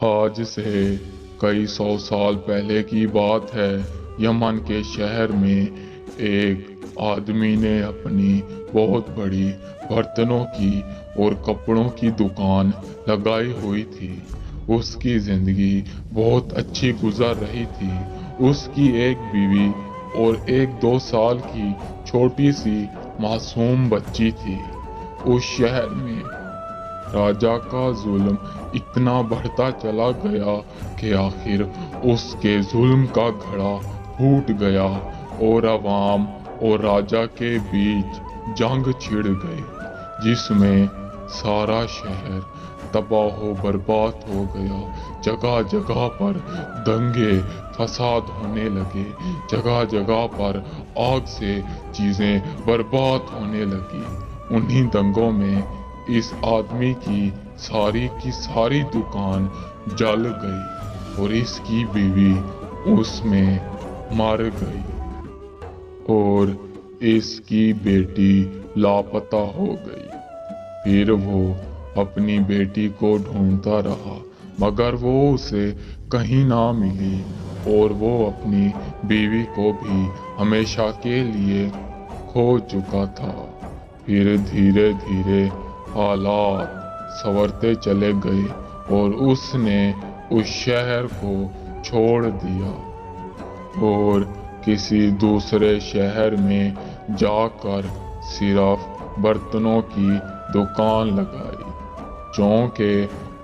आज से कई सौ साल पहले की बात है। यमन के शहर में एक आदमी ने अपनी बहुत बड़ी बर्तनों की और कपड़ों की दुकान लगाई हुई थी। उसकी जिंदगी बहुत अच्छी गुजर रही थी। उसकी एक बीवी और एक 2 साल की छोटी सी मासूम बच्ची थी। उस शहर में राजा का जुल्म इतना बढ़ता चला गया कि आखिर उसके जुल्म का घड़ा फूट गया और अवाम और राजा के बीच जंग छिड़ गई, जिसमें सारा शहर तबाह बर्बाद हो गया। जगह जगह पर दंगे फसाद होने लगे, जगह जगह पर आग से चीजें बर्बाद होने लगी। उन्हीं दंगों में इस आदमी की सारी दुकान जल गई और इसकी बीवी उसमें मर गई और इसकी बेटी लापता हो गई। फिर वो अपनी बेटी को ढूंढता रहा, मगर वो उसे कहीं ना मिली और वो अपनी बीवी को भी हमेशा के लिए खो चुका था। फिर धीरे धीरे हालात संवरते चले गए और उसने उस शहर को छोड़ दिया और किसी दूसरे शहर में जाकर सिर्फ बर्तनों की दुकान लगाई। चूंकि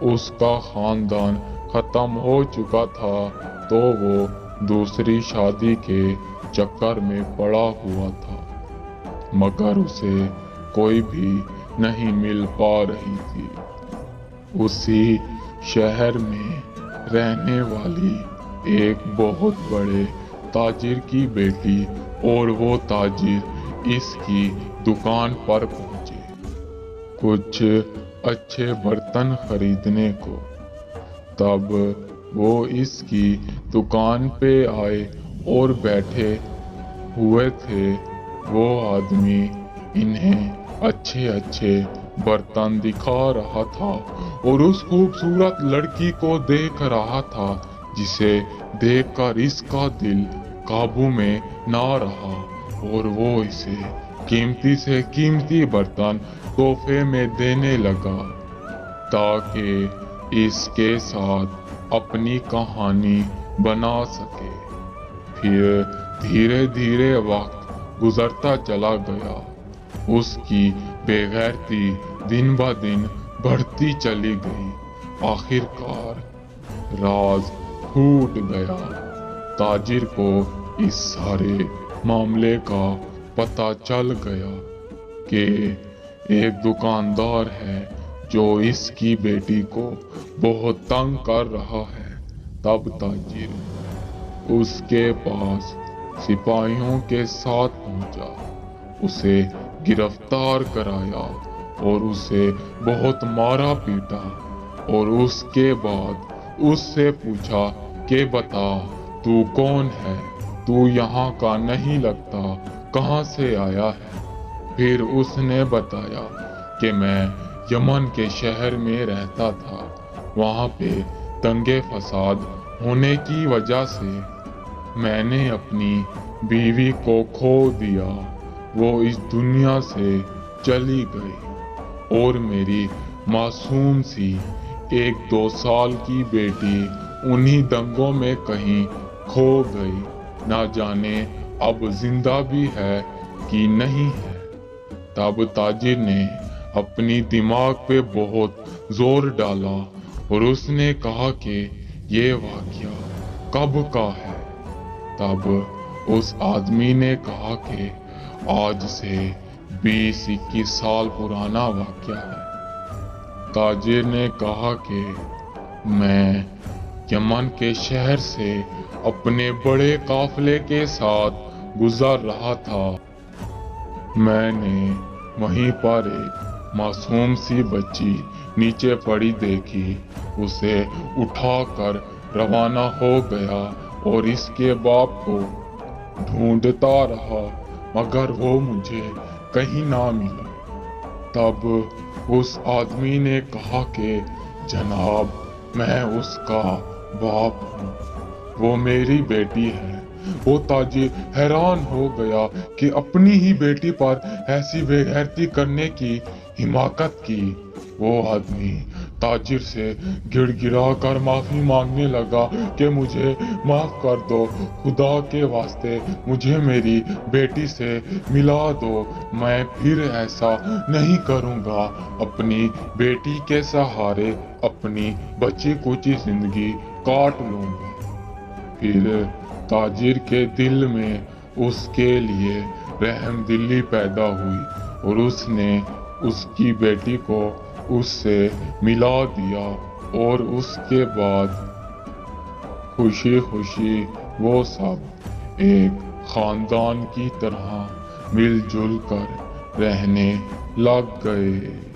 उसका खानदान खत्म हो चुका था तो वो दूसरी शादी के चक्कर में पड़ा हुआ था, मगर उसे कोई भी नहीं मिल पा रही थी। उसी शहर में रहने वाली एक बहुत बड़े ताजिर की बेटी और वो ताजिर इसकी दुकान पर पहुंचे कुछ अच्छे बर्तन खरीदने को। तब वो इसकी दुकान पे आए और बैठे हुए थे। वो आदमी इन्हें अच्छे अच्छे बर्तन दिखा रहा था और उस खूबसूरत लड़की को देख रहा था, जिसे देखकर इसका दिल काबू में ना रहा और वो इसे कीमती से कीमती बर्तन तोहफे में देने लगा ताकि इसके साथ अपनी कहानी बना सके। फिर धीरे धीरे वक्त गुजरता चला गया। उसकी बेगैरती दिन ब दिन बढ़ती चली गई। आखिरकार राज फूट गया। ताजिर को इस सारे मामले का पता चल गया कि एक दुकानदार है जो इसकी बेटी को बहुत तंग कर रहा है। तब ताजिर उसके पास सिपाहियों के साथ पहुंचा, उसे गिरफ्तार कराया और उसे बहुत मारा पीटा और उसके बाद उससे पूछा कि बता तू कौन है, तू यहाँ का नहीं लगता, कहाँ से आया है। फिर उसने बताया कि मैं यमन के शहर में रहता था, वहाँ पे दंगे फसाद होने की वजह से मैंने अपनी बीवी को खो दिया। वो इस दुनिया से चली गई और मेरी मासूम सी 1-2 साल की बेटी उन्हीं दंगों में कहीं खो गई। ना जाने अब जिंदा भी है कि नहीं है। तब ताजिर ने अपनी दिमाग पे बहुत जोर डाला और उसने कहा कि ये वाकया कब का है। तब उस आदमी ने कहा कि आज से 20-21 साल पुराना वाकया है। ताजिर ने कहा कि मैं यमन के शहर से अपने बड़े काफिले के साथ गुजर रहा था। मैंने वहीं पर एक मासूम सी बच्ची नीचे पड़ी देखी, उसे उठाकर रवाना हो गया और इसके बाप को ढूंढता रहा, मगर वो मुझे कहीं ना मिला। तब उस आदमी ने कहा कि जनाब, मैं उसका बाप हूँ, वो मेरी बेटी है। वो ताजिर हैरान हो गया कि अपनी ही बेटी पर ऐसी बेगैरती करने की हिमाकत की। वो आदमी ताजिर से गिड़गिड़ा कर माफी मांगने लगा कि मुझे माफ कर दो, खुदा के वास्ते मुझे मेरी बेटी से मिला दो, मैं फिर ऐसा नहीं करूंगा। अपनी बेटी के सहारे अपनी बची कुची जिंदगी काट लूंगा। फिर ताजिर के दिल में उसके लिए रहमदिली पैदा हुई और उसने उसकी बेटी को उससे मिला दिया और उसके बाद खुशी खुशी वो सब एक खानदान की तरह मिलजुल कर रहने लग गए।